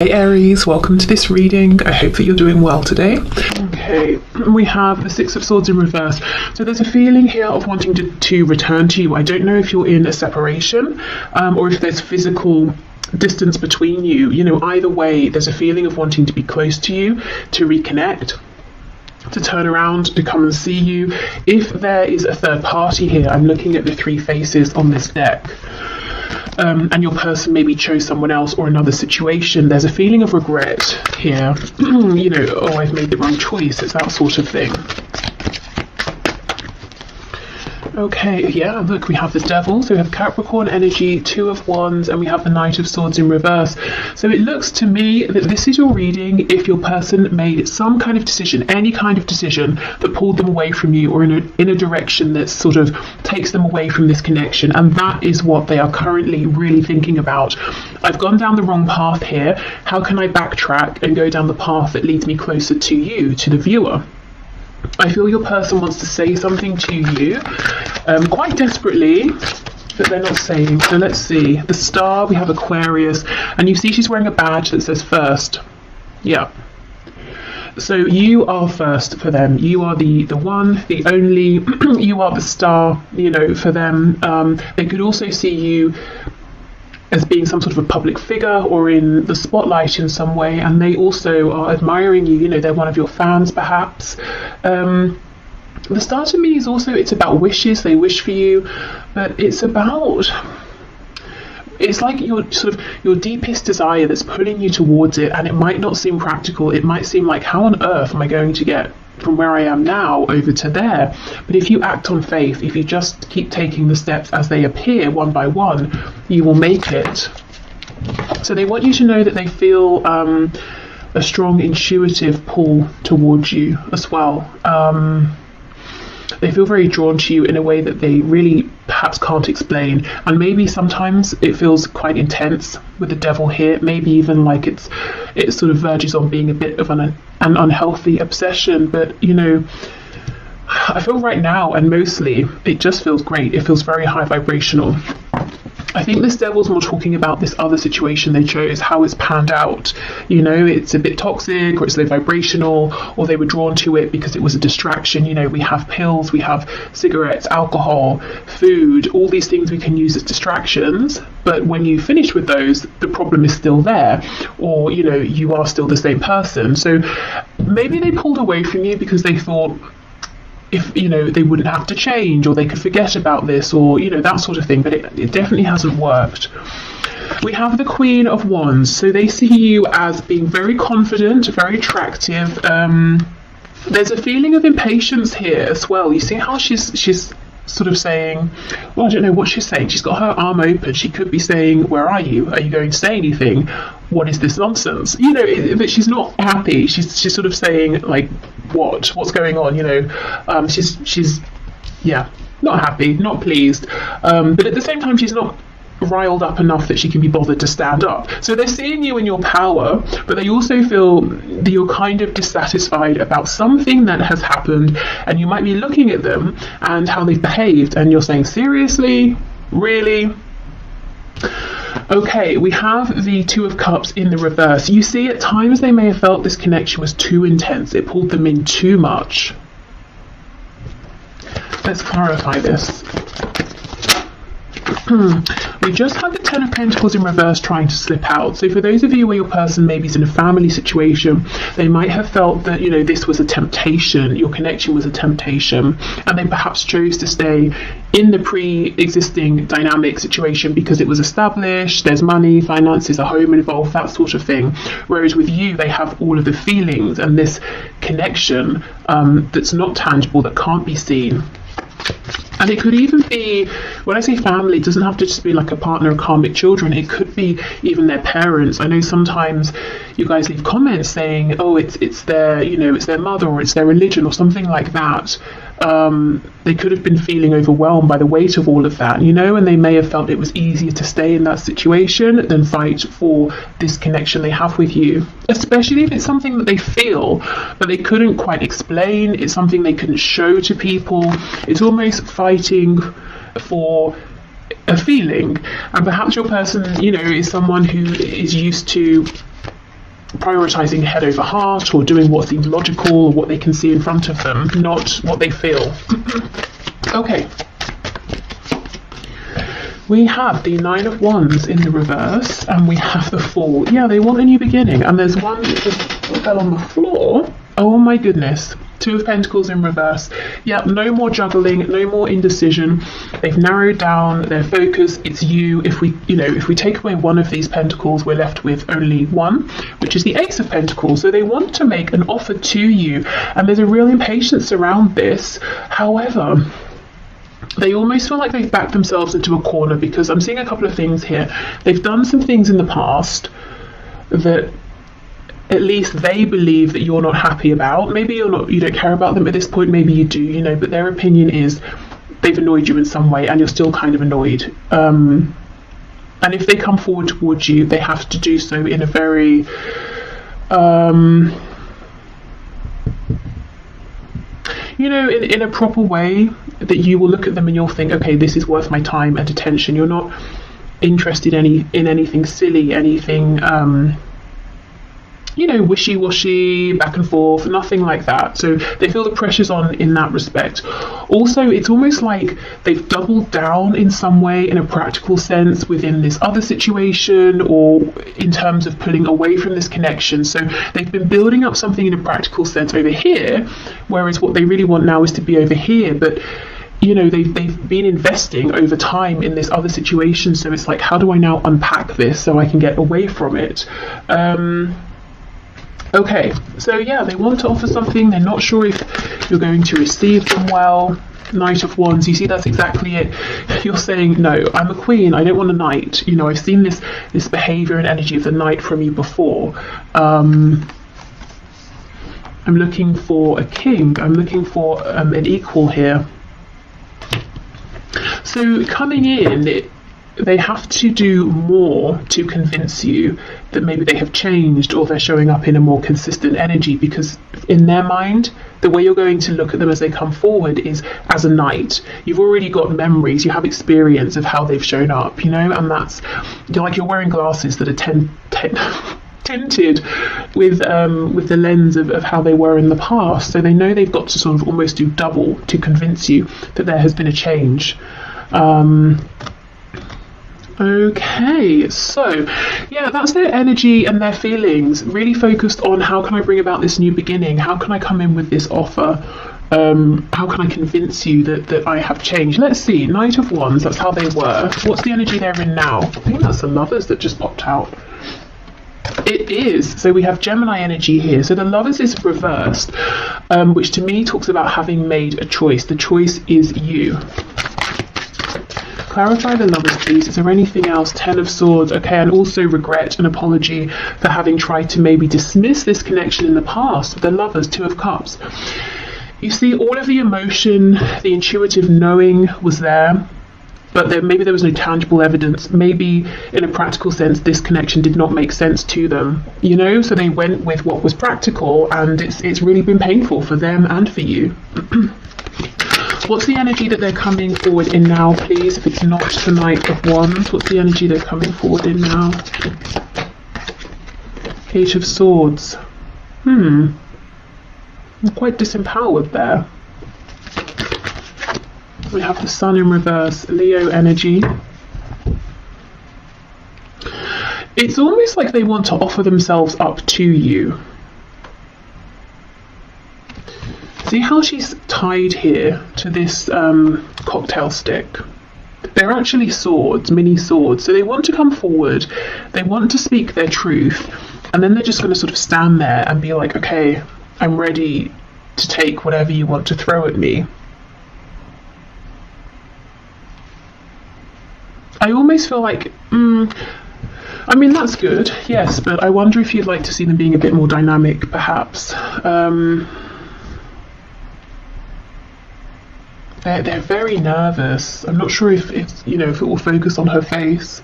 Hey Aries, welcome to this reading. I hope that you're doing well today. Okay, we have the Six of Swords in reverse. So there's a feeling here of wanting to return to you. I don't know if you're in a separation or if there's physical distance between you. You know, either way, there's a feeling of wanting to be close to you, to reconnect, to turn around, to come and see you. If there is a third party here, I'm looking at the three faces on this deck. And your person maybe chose someone else or another situation, there's a feeling of regret here. You know, oh, I've made the wrong choice. It's that sort of thing. Okay, yeah, look, we have the Devil, so we have Capricorn energy, Two of Wands, and we have the Knight of Swords in reverse. So it looks to me that this is your reading if your person made some kind of decision, any kind of decision that pulled them away from you or in a direction that sort of takes them away from this connection, and that is what they are currently really thinking about. I've gone down the wrong path here. How can I backtrack and go down the path that leads me closer to you, to the viewer? I feel your person wants to say something to you quite desperately, but they're not saying. So let's see. The Star, we have Aquarius, and you see she's wearing a badge that says first. Yeah. So you are first for them. You are the one, the only. You are the star, you know, for them. They could also see you as being some sort of a public figure or in the spotlight in some way, and they also are admiring you. You know, they're one of your fans perhaps. The Star to me is also, it's about wishes. They wish for you, but it's like your deepest desire that's pulling you towards it, and it might not seem practical. It might seem like, how on earth am I going to get from where I am now over to there? But if you act on faith, if you just keep taking the steps as they appear one by one, you will make it. So they want you to know that they feel a strong intuitive pull towards you as well. They feel very drawn to you in a way that they really perhaps can't explain, and maybe sometimes it feels quite intense with the Devil here. Maybe even like it sort of verges on being a bit of an unhealthy obsession. But you know, I feel right now, and mostly, it just feels great. It feels very high vibrational. I think this Devil's more talking about this other situation they chose, how it's panned out. You know, it's a bit toxic, or it's low vibrational, or they were drawn to it because it was a distraction. You know, we have pills, we have cigarettes, alcohol, food, all these things we can use as distractions. But when you finish with those, the problem is still there, or, you know, you are still the same person. So maybe they pulled away from you because they thought, if, you know, they wouldn't have to change, or they could forget about this, or, you know, that sort of thing. But it definitely hasn't worked. We have the Queen of Wands, so they see you as being very confident, very attractive. There's a feeling of impatience here as well. You see how she's sort of saying, well, I don't know what she's saying. She's got her arm open. She could be saying, where are you? Are you going to say anything? What is this nonsense? You know, but she's not happy. She's sort of saying, like, what's going on? You know, she's yeah, not happy, not pleased, but at the same time she's not riled up enough that she can be bothered to stand up. So they're seeing you in your power, but they also feel that you're kind of dissatisfied about something that has happened, and you might be looking at them and how they've behaved, and you're saying, seriously? Really? Okay, we have the Two of Cups in the reverse. You see, at times they may have felt this connection was too intense. It pulled them in too much. Let's clarify this. We just had the Ten of Pentacles in reverse trying to slip out. So for those of you where your person maybe is in a family situation, they might have felt that, you know, this was a temptation, your connection was a temptation, and they perhaps chose to stay in the pre-existing dynamic situation because it was established, there's money, finances, a home involved, that sort of thing. Whereas with you, they have all of the feelings and this connection that's not tangible, that can't be seen. And it could even be, when I say family, it doesn't have to just be like a partner or karmic children. It could be even their parents. I know sometimes you guys leave comments saying, oh, it's their, you know, it's their mother, or it's their religion, or something like that. They could have been feeling overwhelmed by the weight of all of that, you know, and they may have felt it was easier to stay in that situation than fight for this connection they have with you, especially if it's something that they feel but they couldn't quite explain. It's something they couldn't show to people. It's almost fighting for a feeling, and perhaps your person, you know, is someone who is used to prioritizing head over heart or doing what seems logical or what they can see in front of them, not what they feel. Okay. We have the Nine of Wands in the reverse, and we have the Fool. Yeah, they want a new beginning, and there's one that just fell on the floor. Oh my goodness. Two of Pentacles in reverse. Yeah, no more juggling, no more indecision. They've narrowed down their focus. It's you. If we take away one of these pentacles, we're left with only one, which is the Ace of Pentacles. So they want to make an offer to you, and there's a real impatience around this. However, they almost feel like they've backed themselves into a corner, because I'm seeing a couple of things here. They've done some things in the past that at least they believe that you're not happy about. Maybe you don't care about them at this point, maybe you do, but their opinion is they've annoyed you in some way and you're still kind of annoyed. And if they come forward towards you, they have to do so in a very in a proper way, that you will look at them and you'll think, okay, this is worth my time and attention. You're not interested in anything silly, anything wishy-washy, back and forth, nothing like that. So they feel the pressure's on in that respect. Also, it's almost like they've doubled down in some way, in a practical sense, within this other situation, or in terms of pulling away from this connection. So they've been building up something in a practical sense over here, whereas what they really want now is to be over here. But they've been investing over time in this other situation. So it's like, how do I now unpack this so I can get away from it? Okay, so yeah, they want to offer something. They're not sure if you're going to receive them well. Knight of Wands, you see, that's exactly it. You're saying, no, I'm a queen, I don't want a knight. I've seen this behavior and energy of the knight from you before. I'm looking for a king. I'm looking for an equal here. So coming in, they have to do more to convince you that maybe they have changed, or they're showing up in a more consistent energy, because in their mind, the way you're going to look at them as they come forward is as a knight. You've already got memories, you have experience of how they've shown up, and that's, you're wearing glasses that are tinted with the lens of how they were in the past. So they know they've got to sort of almost do double to convince you that there has been a change. Okay, so yeah, that's their energy and their feelings, really focused on how can I bring about this new beginning, how can I come in with this offer, how can I convince you that I have changed. Let's see, Knight of Wands, that's how they were. What's the energy they're in now? I think that's the Lovers that just popped out. It is. So we have Gemini energy here. So the Lovers is reversed, which to me talks about having made a choice. The choice is you. Clarify the Lovers, please. Is there anything else? Ten of Swords. Okay, and also regret and apology for having tried to maybe dismiss this connection in the past. The Lovers, Two of Cups. You see, all of the emotion, the intuitive knowing was there, but maybe there was no tangible evidence. Maybe in a practical sense, this connection did not make sense to them, so they went with what was practical, and it's really been painful for them and for you. What's the energy that they're coming forward in now, please? If it's not the Knight of Wands, what's the energy they're coming forward in now? Page of Swords. I'm quite disempowered there. We have the Sun in reverse, Leo energy. It's almost like they want to offer themselves up to you. See how she's tied here to this cocktail stick? They're actually swords, mini swords. So they want to come forward, they want to speak their truth, and then they're just going to sort of stand there and be like, okay, I'm ready to take whatever you want to throw at me. I almost feel like, I mean, that's good, yes, but I wonder if you'd like to see them being a bit more dynamic, perhaps. They're very nervous. I'm not sure if it will focus on her face.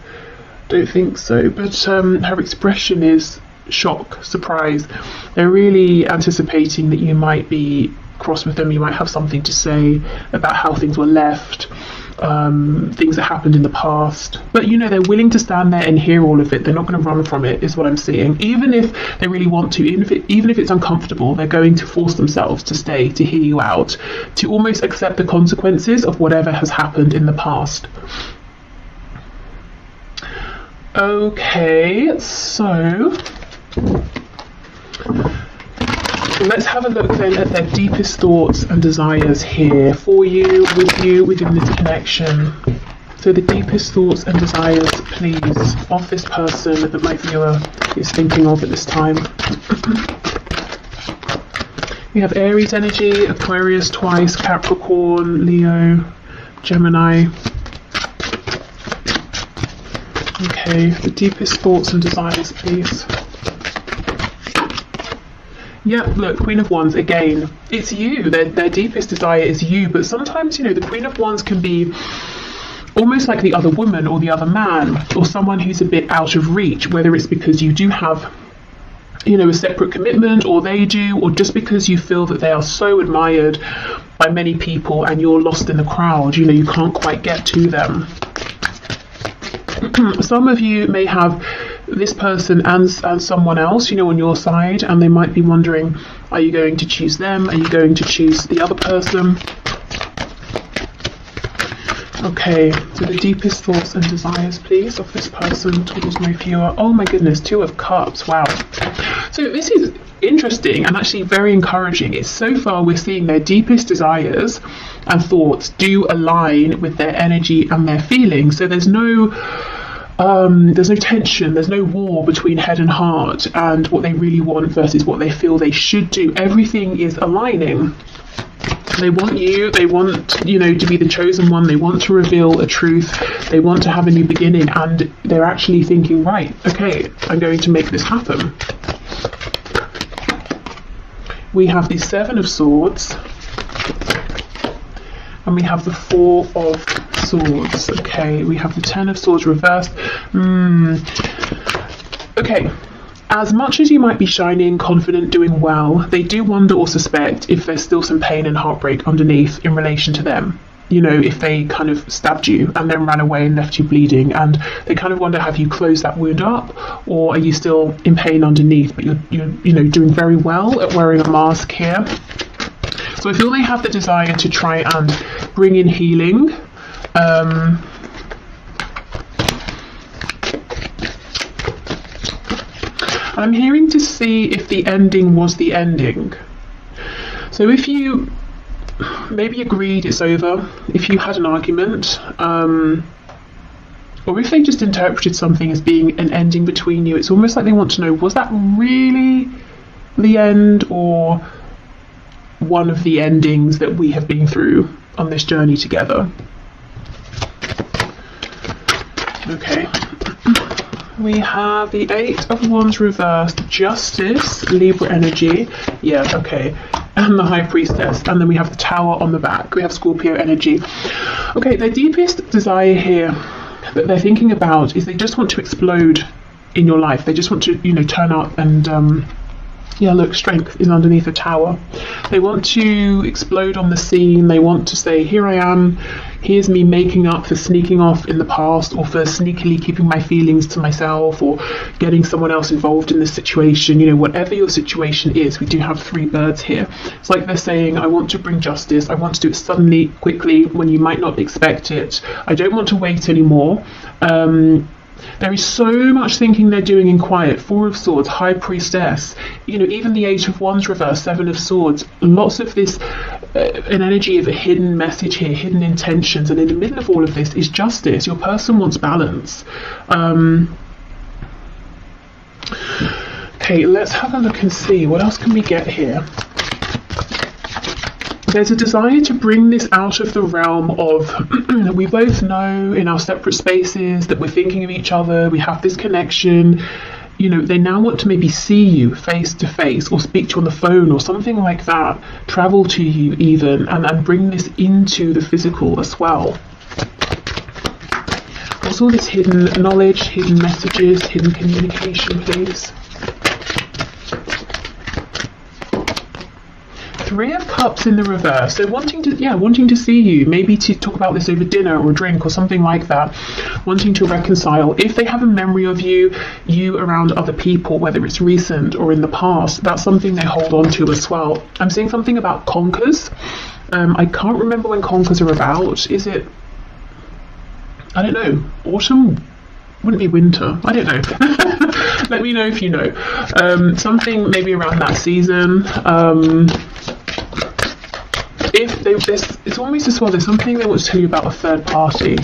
Don't think so, but her expression is shock, surprise. They're really anticipating that you might be cross with them, you might have something to say about how things were left. things that happened in the past. But you know, they're willing to stand there and hear all of it. They're not going to run from it, is what I'm seeing. Even if they really want to, even if it's uncomfortable, they're going to force themselves to stay, to hear you out, to almost accept the consequences of whatever has happened in the past. Okay, so let's have a look then at their deepest thoughts and desires here for you, with you, within this connection. So the deepest thoughts and desires, please, of this person that my viewer is thinking of at this time. We have Aries energy, Aquarius twice, Capricorn, Leo, Gemini. Okay, the deepest thoughts and desires, please. Yeah, look, Queen of Wands, again, it's you. Their deepest desire is you, but sometimes, you know, the Queen of Wands can be almost like the other woman or the other man, or someone who's a bit out of reach, whether it's because you do have, you know, a separate commitment, or they do, or just because you feel that they are so admired by many people and you're lost in the crowd, you know, you can't quite get to them. Some of you may have this person and someone else, you know, on your side, and they might be wondering, are you going to choose them? Are you going to choose the other person? Okay, so the deepest thoughts and desires, please, of this person towards my viewer. Oh my goodness, 2 of Cups, wow. So this is interesting and actually very encouraging. It's so far we're seeing their deepest desires and thoughts do align with their energy and their feelings. So there's no tension, there's no war between head and heart and what they really want versus what they feel they should do. Everything is aligning. They want you, they want, you know, to be the chosen one, they want to reveal a truth, they want to have a new beginning, and they're actually thinking, right, okay, I'm going to make this happen. We have the 7 of Swords, and we have the 4 of Swords. Okay, we have the 10 of Swords reversed. Okay, as much as you might be shining, confident, doing well, they do wonder or suspect if there's still some pain and heartbreak underneath in relation to them. You know, if they kind of stabbed you and then ran away and left you bleeding, and they kind of wonder, have you closed that wound up, or are you still in pain underneath, but you're you know, doing very well at wearing a mask here. So I feel they have the desire to try and bring in healing. I'm hearing to see if the ending was the ending. So if you maybe agreed it's over, if you had an argument, or if they just interpreted something as being an ending between you, it's almost like they want to know, was that really the end, or one of the endings that we have been through on this journey together? Okay. We have the 8 of Wands reversed, Justice, Libra energy, yeah, okay, and the High Priestess, and then we have the Tower on the back. We have Scorpio energy. Okay, their deepest desire here that they're thinking about is they just want to explode in your life. They just want to, you know, turn up and yeah, look, strength is underneath a tower. They want to explode on the scene. They want to say, here I am, here's me making up for sneaking off in the past, or for sneakily keeping my feelings to myself, or getting someone else involved in this situation. You know, whatever your situation is, we do have 3 birds here. It's like they're saying, I want to bring justice. I want to do it suddenly, quickly, when you might not expect it. I don't want to wait anymore. There is so much thinking they're doing in quiet. 4 of Swords, High Priestess, you know, even the 8 of Wands reverse, 7 of Swords, lots of this, an energy of a hidden message here, hidden intentions, and in the middle of all of this is justice. Your person wants balance. Okay, let's have a look and see, what else can we get here? There's a desire to bring this out of the realm of we both know in our separate spaces that we're thinking of each other, we have this connection. You know, they now want to maybe see you face to face, or speak to you on the phone or something like that, travel to you even, and bring this into the physical as well. What's all this hidden knowledge, hidden messages, hidden communication, please? Three of Cups in the reverse. So wanting to see you, maybe to talk about this over dinner or a drink or something like that. Wanting to reconcile. If they have a memory of you around other people, whether it's recent or in the past, that's something they hold on to as well. I'm seeing something about conkers. I can't remember when conkers are about. Is it, I don't know, autumn? Wouldn't be winter. I don't know. Let me know if you know. Something maybe around that season. It's almost as well, there's something they want to tell you about a third party.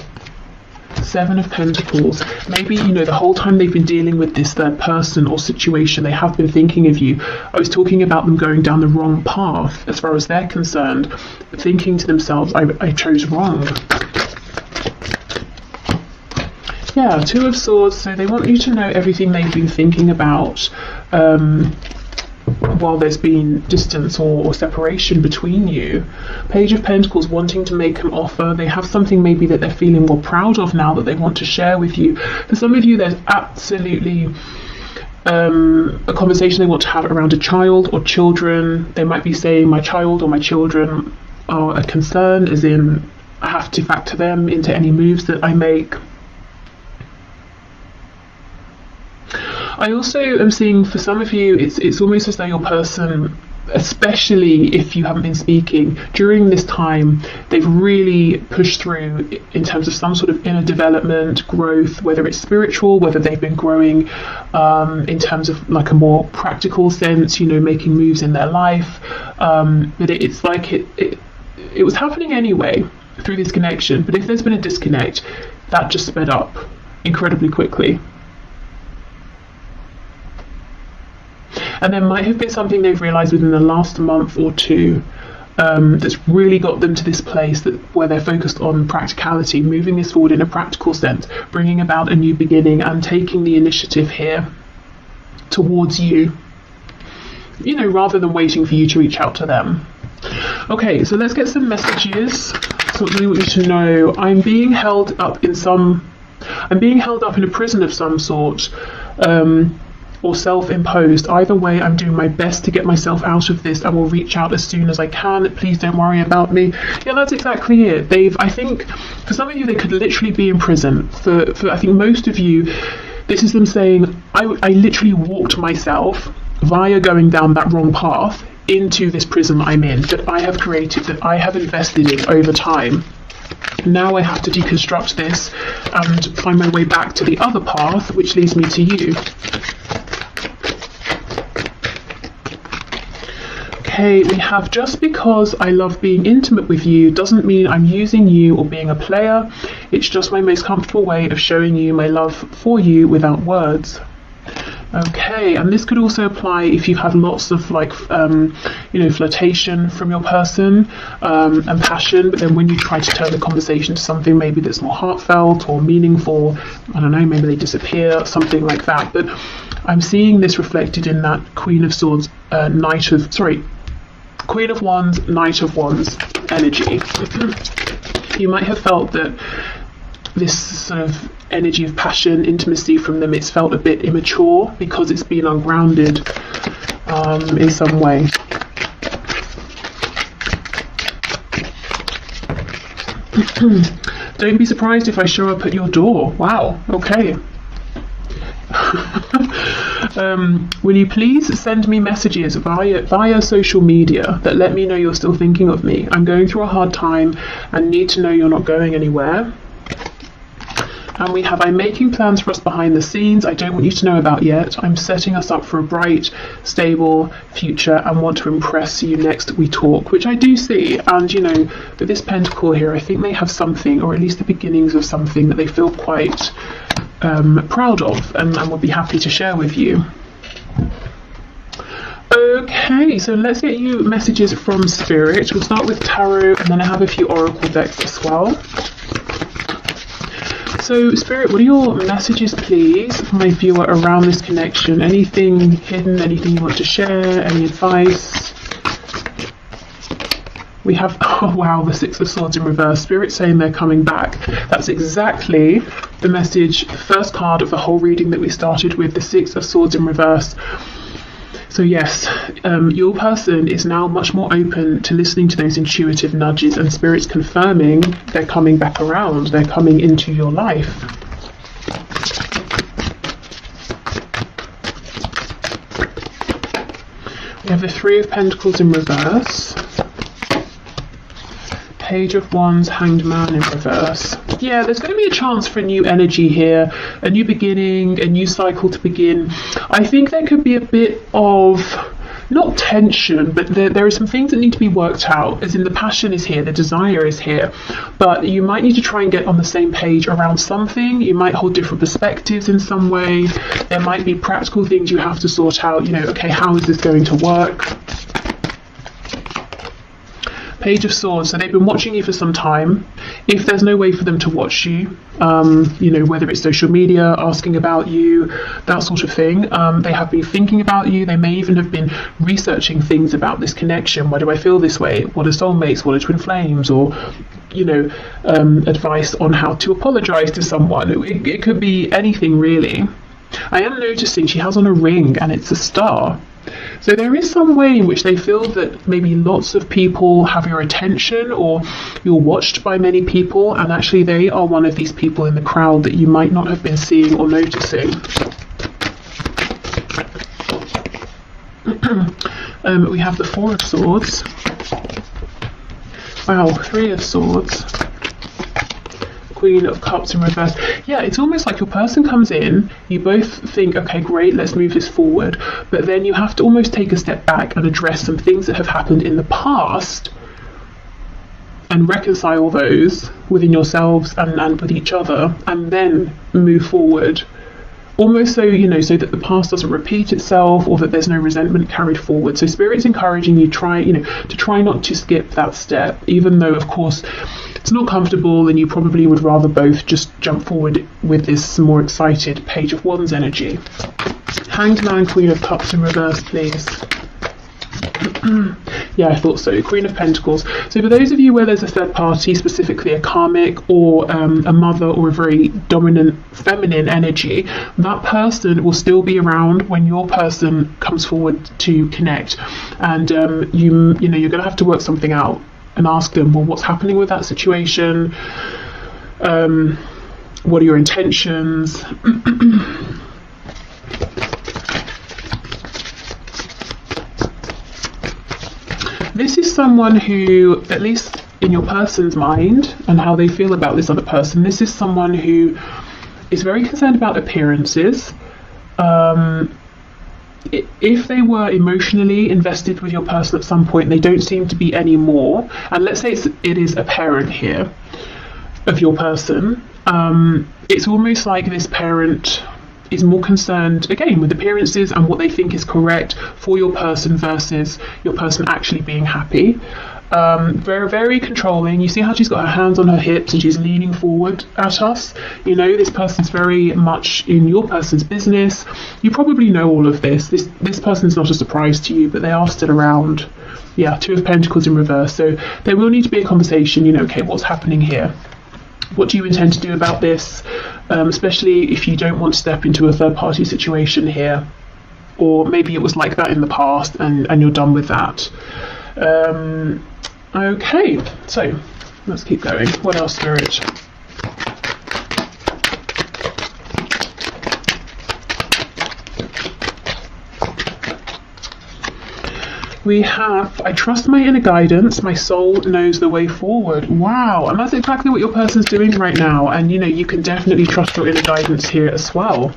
Seven of Pentacles. Maybe, the whole time they've been dealing with this third person or situation, they have been thinking of you. I was talking about them going down the wrong path as far as they're concerned, thinking to themselves, I chose wrong. Yeah, Two of Swords. So they want you to know everything they've been thinking about while there's been distance or separation between you. Page of Pentacles, wanting to make an offer. They have something maybe that they're feeling more proud of now that they want to share with you. For some of you, there's absolutely a conversation they want to have around a child or children. They might be saying, my child or my children are a concern, as in I have to factor them into any moves that I make. I also am seeing for some of you, it's almost as though your person, especially if you haven't been speaking, during this time, they've really pushed through in terms of some sort of inner development, growth, whether it's spiritual, whether they've been growing in terms of like a more practical sense, making moves in their life. But it's like it was happening anyway through this connection. But if there's been a disconnect, that just sped up incredibly quickly. And there might have been something they've realised within the last month or two that's really got them to this place where they're focused on practicality, moving this forward in a practical sense, bringing about a new beginning and taking the initiative here towards you, rather than waiting for you to reach out to them. Okay, so let's get some messages. So what do we want you to know? I'm being held up in a prison of some sort. Or self-imposed. Either way, I'm doing my best to get myself out of this. I will reach out as soon as I can. Please don't worry about me. Yeah, that's exactly it. I think, for some of you, they could literally be in prison. For I think most of you, this is them saying, I literally walked myself via going down that wrong path into this prison I'm in, that I have created, that I have invested in over time. Now I have to deconstruct this and find my way back to the other path, which leads me to you. Okay, we have, just because I love being intimate with you doesn't mean I'm using you or being a player. It's just my most comfortable way of showing you my love for you without words. Okay, and this could also apply if you have lots of flirtation from your person and passion, but then when you try to turn the conversation to something maybe that's more heartfelt or meaningful, I don't know, maybe they disappear, something like that. But I'm seeing this reflected in that Queen of Swords, Queen of Wands, Knight of Wands energy. You might have felt that this sort of energy of passion, intimacy from them, it's felt a bit immature because it's been ungrounded in some way. Don't be surprised if I show up at your door. Wow, okay. Will you please send me messages via social media that let me know you're still thinking of me? I'm going through a hard time and need to know you're not going anywhere. And we have, I'm making plans for us behind the scenes I don't want you to know about yet. I'm setting us up for a bright, stable future and want to impress you next we talk, which I do see. And, with this pentacle here, I think they have something, or at least the beginnings of something, that they feel quite proud of and would be happy to share with you. Okay, so let's get you messages from Spirit. We'll start with Tarot, and then I have a few Oracle decks as well. So, Spirit, what are your messages, please, for my viewer around this connection? Anything hidden, anything you want to share, any advice? We have, oh wow, the Six of Swords in reverse. Spirit saying they're coming back. That's exactly the message, the first card of the whole reading that we started with, the Six of Swords in reverse. So So yes, your person is now much more open to listening to those intuitive nudges, and spirits confirming they're coming back around, they're coming into your life. We have the Three of Pentacles in reverse, Page of Wands, Hanged Man in reverse. Yeah, there's going to be a chance for a new energy here, a new beginning, a new cycle to begin. I think there could be a bit of, not tension, but there are some things that need to be worked out, as in the passion is here, the desire is here, but you might need to try and get on the same page around something. You might hold different perspectives in some way. There might be practical things you have to sort out, you know, okay, how is this going to work? Page of Swords, so they've been watching you for some time. If there's no way for them to watch you, you know, whether it's social media, asking about you, that sort of thing, they have been thinking about you. They may even have been researching things about this connection. Why do I feel this way? What are soulmates? What are twin flames? Or, you know, advice on how to apologize to someone. It could be anything, really. I am noticing she has on a ring and it's a star. So there is some way in which they feel that maybe lots of people have your attention, or you're watched by many people, and actually they are one of these people in the crowd that you might not have been seeing or noticing. We have the Four of Swords. Wow, Three of Swords. Queen of Cups in reverse. Yeah, it's almost like your person comes in, you both think, okay, great, let's move this forward, but then you have to almost take a step back and address some things that have happened in the past and reconcile those within yourselves and with each other, and then move forward. Almost so, you know, so that the past doesn't repeat itself, or that there's no resentment carried forward. So Spirit's encouraging you to try not to skip that step, even though, of course, it's not comfortable, and you probably would rather both just jump forward with this more excited Page of Wands energy. Hanged Man, Queen of Cups in reverse, please. Yeah, I thought so. Queen of Pentacles. So for those of you where there's a third party, specifically a karmic or a mother or a very dominant feminine energy, that person will still be around when your person comes forward to connect. And you know, you're going to have to work something out and ask them, well, what's happening with that situation? What are your intentions? This is someone who, at least in your person's mind and how they feel about this other person, this is someone who is very concerned about appearances. If they were emotionally invested with your person at some point, they don't seem to be anymore. And let's say it is a parent here of your person. It's almost like this parent is more concerned, again, with appearances and what they think is correct for your person versus your person actually being happy. Very, very controlling. You see how she's got her hands on her hips and she's leaning forward at us. You know, this person's very much in your person's business. You probably know all of this. This person's not a surprise to you, but they are still around. Yeah, Two of Pentacles in reverse. So there will need to be a conversation, you know, okay, what's happening here? What do you intend to do about this? Especially if you don't want to step into a third party situation here. Or maybe it was like that in the past and you're done with that. Okay, so let's keep going. What else, Spirit? We have, I trust my inner guidance, my soul knows the way forward. Wow, and that's exactly what your person's doing right now. And you know, you can definitely trust your inner guidance here as well.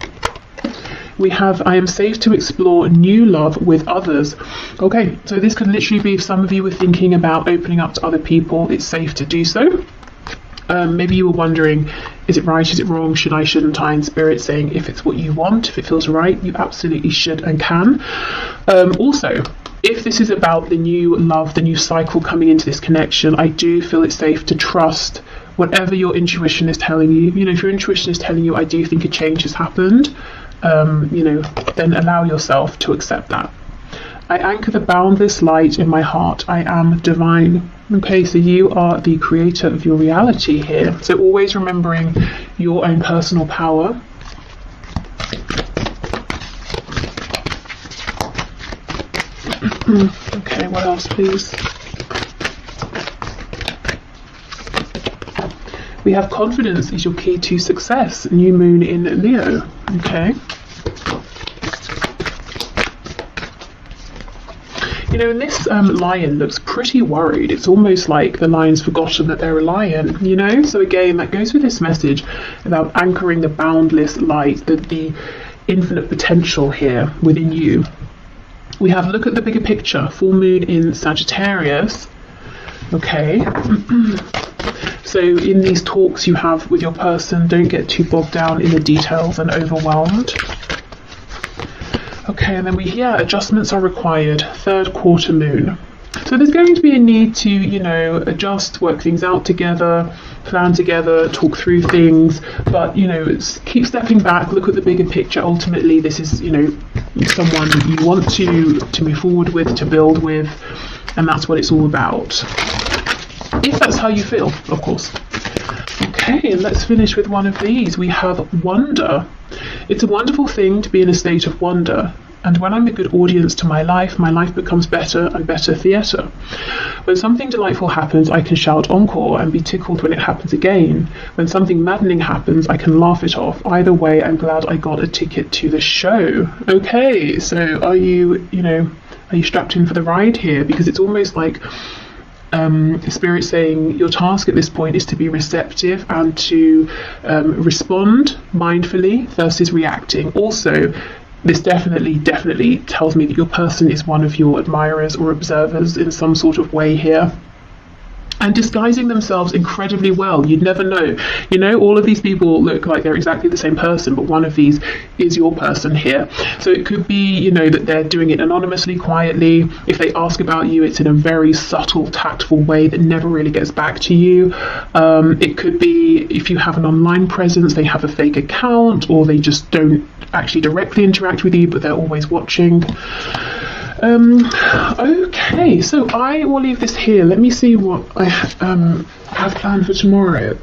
We have, I am safe to explore new love with others. Okay, so this could literally be if some of you were thinking about opening up to other people, it's safe to do so. Maybe you were wondering, is it right, is it wrong, should I, shouldn't I? And Spirit saying, if it's what you want, if it feels right, you absolutely should and can. Also, if this is about the new love, the new cycle coming into this connection, I do feel it's safe to trust whatever your intuition is telling you. You know, if your intuition is telling you, I do think a change has happened, you know, then allow yourself to accept that. I anchor the boundless light in my heart. I am divine. Okay, so you are the creator of your reality here. So always remembering your own personal power. Okay, what else, please? We have confidence is your key to success. New moon in Leo. Okay. You know, and this lion looks pretty worried. It's almost like the lion's forgotten that they're a lion, you know? So again, that goes with this message about anchoring the boundless light, the infinite potential here within you. We have look at the bigger picture. Full moon in Sagittarius. Okay. So in these talks you have with your person, don't get too bogged down in the details and overwhelmed. Okay, and then adjustments are required. Third quarter moon. So there's going to be a need to, you know, adjust, work things out together, plan together, talk through things, but, you know, keep stepping back, look at the bigger picture. Ultimately, this is, you know, someone you want to move forward with, to build with, and that's what it's all about. If that's how you feel, of course. Okay, and let's finish with one of these. We have wonder. It's a wonderful thing to be in a state of wonder. And when I'm a good audience to my life becomes better and better theatre. When something delightful happens, I can shout encore and be tickled when it happens again. When something maddening happens, I can laugh it off. Either way, I'm glad I got a ticket to the show. Okay, so are you strapped in for the ride here? Because it's almost like Spirit saying your task at this point is to be receptive and to respond mindfully versus reacting. Also, this definitely tells me that your person is one of your admirers or observers in some sort of way here. And disguising themselves incredibly well. You'd never know. You know, all of these people look like they're exactly the same person, but one of these is your person here. So it could be, you know, that they're doing it anonymously, quietly. If they ask about you, it's in a very subtle, tactful way that never really gets back to you. It could be if you have an online presence, they have a fake account, or they just don't actually directly interact with you, but they're always watching. Okay, so I will leave this here. Let me see what I have planned for tomorrow.